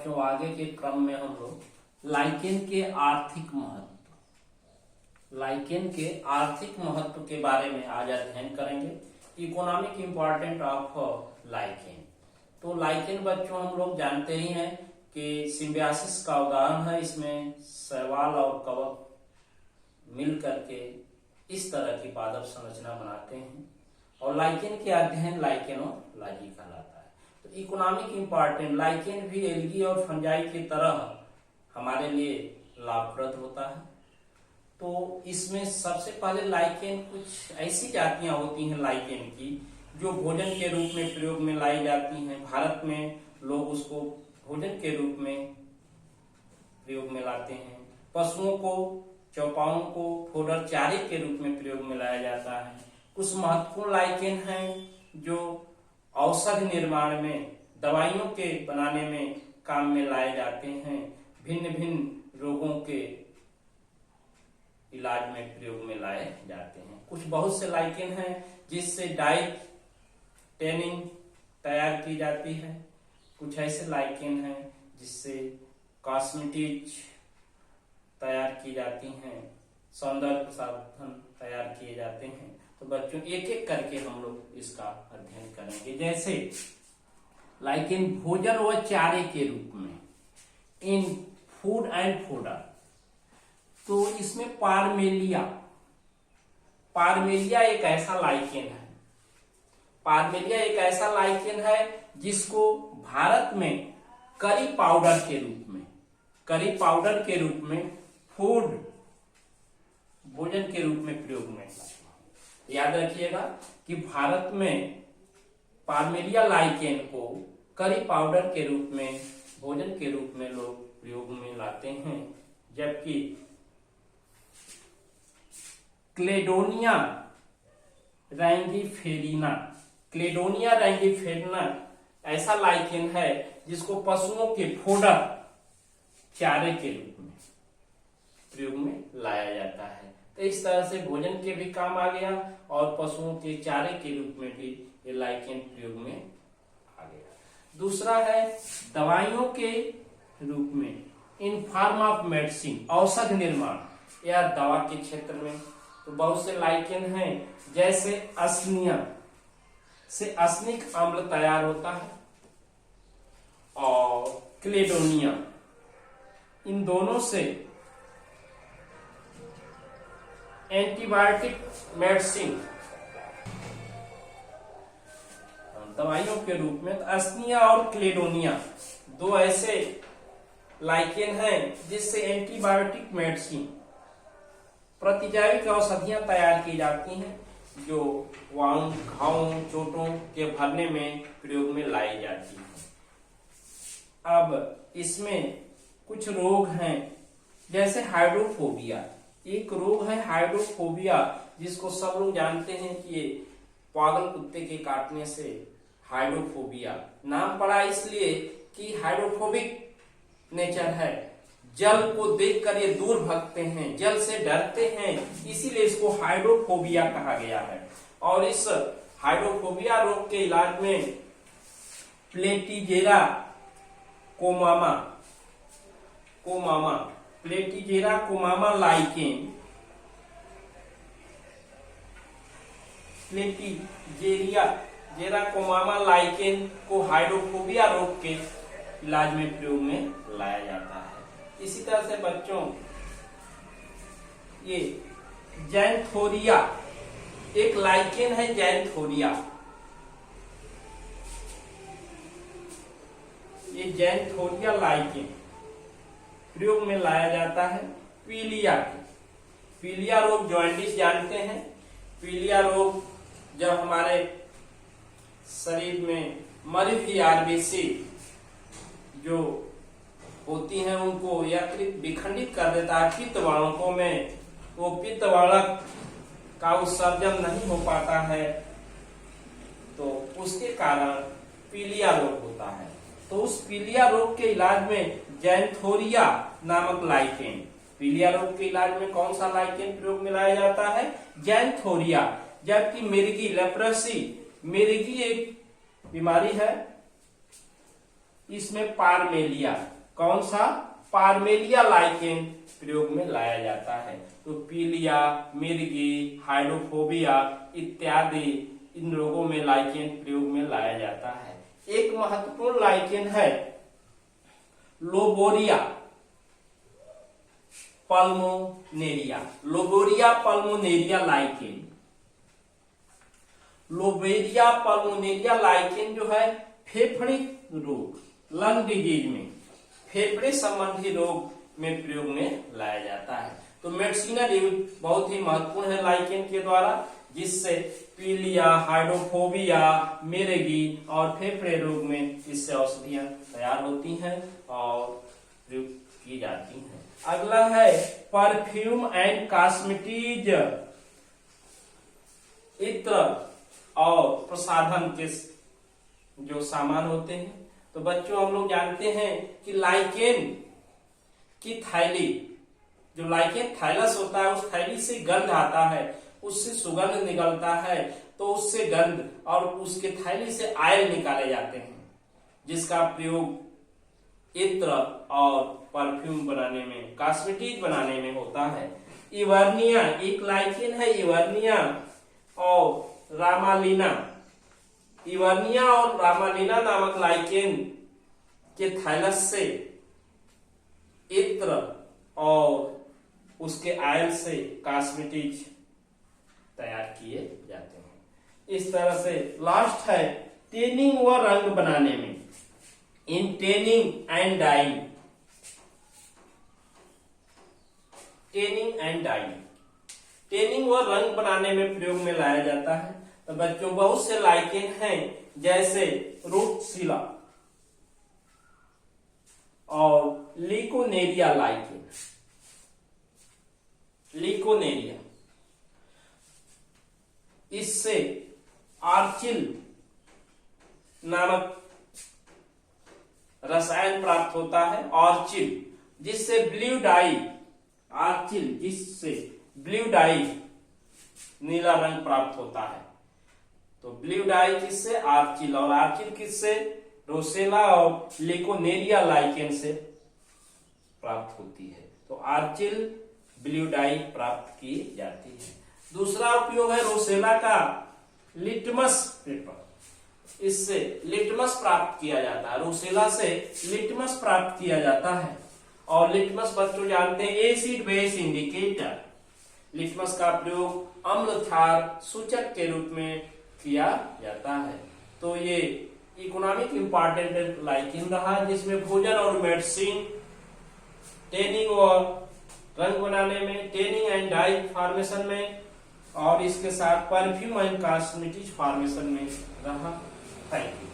बच्चों आगे के क्रम में हम लोग लाइकेन के आर्थिक महत्व के बारे में आज अध्ययन करेंगे। Economic important of lichen. तो लाइकेन बच्चों हम लोग जानते ही हैं कि सिम्बियोसिस का उदाहरण है। इसमें शैवाल और कवक मिल करके इस तरह की पादप संरचना बनाते हैं और लाइकेन के अध्ययन लाइकेनोलॉजी कहलाता है। तो इकोनॉमिक इम्पोर्टेंट लाइकेन भी एल्गी और फंजाई की तरह हमारे लिए लाभप्रद होता है। तो इसमें सबसे पहले लाइकेन कुछ ऐसी जातियां होती हैं लाइकेन की जो भोजन के रूप में प्रयोग में लाई जाती हैं। भारत में लोग उसको भोजन के रूप में प्रयोग में लाते हैं। पशुओं को, चौपाओं को फोडर चारे के रूप में प्रयोग में लाया जाता है। कुछ महत्वपूर्ण लाइकेन हैं जो औषधि निर्माण में, दवाइयों के बनाने में काम में लाए जाते हैं। भिन्न भिन्न रोगों के इलाज में प्रयोग में लाए जाते हैं। कुछ बहुत से लाइकेन हैं जिससे डाई टैनिंग तैयार की जाती है। कुछ ऐसे लाइकेन हैं जिससे कॉस्मेटिक्स तैयार की जाती हैं, सौंदर्य साधन तैयार किए जाते हैं। तो बच्चों एक एक करके हम लोग इसका अध्ययन करेंगे। जैसे लाइकेन भोजन व चारे के रूप में, इन फूड एंड फोडर। तो इसमें पारमेलिया एक ऐसा लाइकेन है जिसको भारत में करी पाउडर के रूप में फूड भोजन के रूप में प्रयोग में। याद रखिएगा कि भारत में पारमेलिया लाइकेन को करी पाउडर के रूप में, भोजन के रूप में लोग प्रयोग में लाते हैं। जबकि क्लेडोनिया रैंगीफेरिना ऐसा लाइकेन है जिसको पशुओं के फोडर चारे के रूप में प्रयोग में लाया जाता है। तो इस तरह से भोजन के भी काम आ गया और पशुओं के चारे के रूप में भी ये लाइकेन प्रयोग में आ गया। दूसरा है दवाइयों के रूप में, इन फॉर्म ऑफ मेडिसिन, औषध निर्माण या दवा के क्षेत्र में। तो बहुत से लाइकेन हैं जैसे असनिया से असनिक अम्ल तैयार होता है और क्लेडोनिया, इन दोनों से एंटीबायोटिक मेडिसिन दवाइयों के रूप में। तो असनिया और क्लेडोनिया दो ऐसे लाइकेन हैं जिससे एंटीबायोटिक मेडिसिन, प्रतिजैविक औषधियां तैयार की जाती हैं जो घावों, चोटों के भरने में प्रयोग में लाई जाती है। अब इसमें कुछ रोग हैं जैसे हाइड्रोफोबिया। एक रोग है हाइड्रोफोबिया जिसको सब लोग जानते हैं कि ये पागल कुत्ते के काटने से हाइड्रोफोबिया नाम पड़ा, इसलिए कि हाइड्रोफोबिक नेचर है। जल को देखकर ये दूर भागते हैं, जल से डरते हैं, इसीलिए इसको हाइड्रोफोबिया कहा गया है। और इस हाइड्रोफोबिया रोग के इलाज में प्लेटिजेरा कोमामा लाइकेन, प्लेटिजेरा कोमामा लाइकेन को हाइड्रोफोबिया रोग के इलाज में प्रयोग में लाया जाता है। इसी तरह से बच्चों ये जैंथोरिया एक लाइकेन है। ये जैंथोरिया लाइकेन प्रयोग में लाया जाता है पीलिया रोग। जॉन्डिस जानते हैं, पीलिया रोग जब हमारे शरीर में मरी हुई आरबीसी जो होती हैं उनको यकृत विखंडित कर देता है पित्त वाहकों में, वो पित्त वाहक का उत्सर्जन नहीं हो पाता है, तो उसके कारण पीलिया रोग होता है। तो उस पीलिया रोग के इलाज में जैंथोरिया नामक लाइकेन, पीलिया रोग के इलाज में कौन सा लाइकेन प्रयोग में लाया जाता है? जैंथोरिया। जबकि मिर्गी, लेप्रोसी, मिर्गी एक बीमारी है, इसमें पारमेलिया कौन सा? पार्मेलिया लाइकेन प्रयोग में लाया जाता है। तो पीलिया, मिर्गी, हाइड्रोफोबिया इत्यादि इन रोगों में लाइकेन प्रयोग में लाया जाता है। एक महत्वपूर्ण लाइकेन है लोबोरिया pulmonaria. लोबोरिया pulmonaria lichen. लोबेरिया pulmonaria lichen जो है फेफड़े रोग, लंग डिजीज में, फेफड़े संबंधी रोग में प्रयोग में लाया जाता है। तो मेडिसिनल यूज बहुत ही महत्वपूर्ण है लाइकेन के द्वारा, जिससे पीलिया, हाइड्रोफोबिया, मिर्गी और फेफड़े रोग में इससे औषधियां तैयार होती हैं और प्रयोग की जाती हैं। अगला है परफ्यूम एंड कॉस्मेटिज, इत्र और प्रसाधन के जो सामान होते हैं। तो बच्चों हम लोग जानते हैं कि लाइकेन की थैली, जो लाइकेन थाइलस होता है, उस थैली से गंध आता है, उससे सुगंध निकलता है, तो उससे गंध और उसके थैली से आयल निकाले जाते हैं, जिसका प्रयोग इत्र और परफ्यूम बनाने में, कॉस्मेटिक बनाने में होता है। इवर्निया एक लाइकेन है, इवर्निया और रामालिना। इवर्निया और रामालिना नामक लाइकेन के थाइलस से इत्र और उसके आयल से कॉस्मेटिक तैयार किए जाते हैं। इस तरह से लास्ट है टेनिंग व रंग बनाने में, in tanning and dyeing. Tanning and dyeing, tanning व रंग बनाने में प्रयोग में लाया जाता है। तो बच्चों बहुत से लाइकेन हैं, जैसे रूटसिला और लिकोनेरिया लाइकेन। लिकोनेरिया, इससे आर्चिल नामक रसायन प्राप्त होता है, ऑर्चिल, जिससे ब्लू डाई, आर्चिल जिससे ब्लू डाई नीला रंग प्राप्त होता है। तो ब्लू डाई किससे? आर्चिल, और आर्चिल किससे? रोसेला और लिकोनेरिया लाइकेन से प्राप्त होती है। तो आर्चिल, ब्लू डाई प्राप्त की जाती है। दूसरा उपयोग है रोसेला का लिटमस पेपर। इससे लिटमस प्राप्त किया जाता है, रोसेला से लिटमस प्राप्त किया जाता है। और लिटमस बच्चों जानते हैं एसिड बेस इंडिकेटर। लिटमस का प्रयोग अम्ल क्षार सूचक के रूप में किया जाता है। तो ये इकोनॉमिक इंपॉर्टेंट लाइकेन रहा, जिसमें भोजन और मेडिसिन, टेनिंग और रंग बनाने में, टेनिंग एंड डाई फॉर्मेशन में, और इसके साथ परफ्यूम एंड कॉस्मेटिक फॉर्मेशन में रहा। Thank you.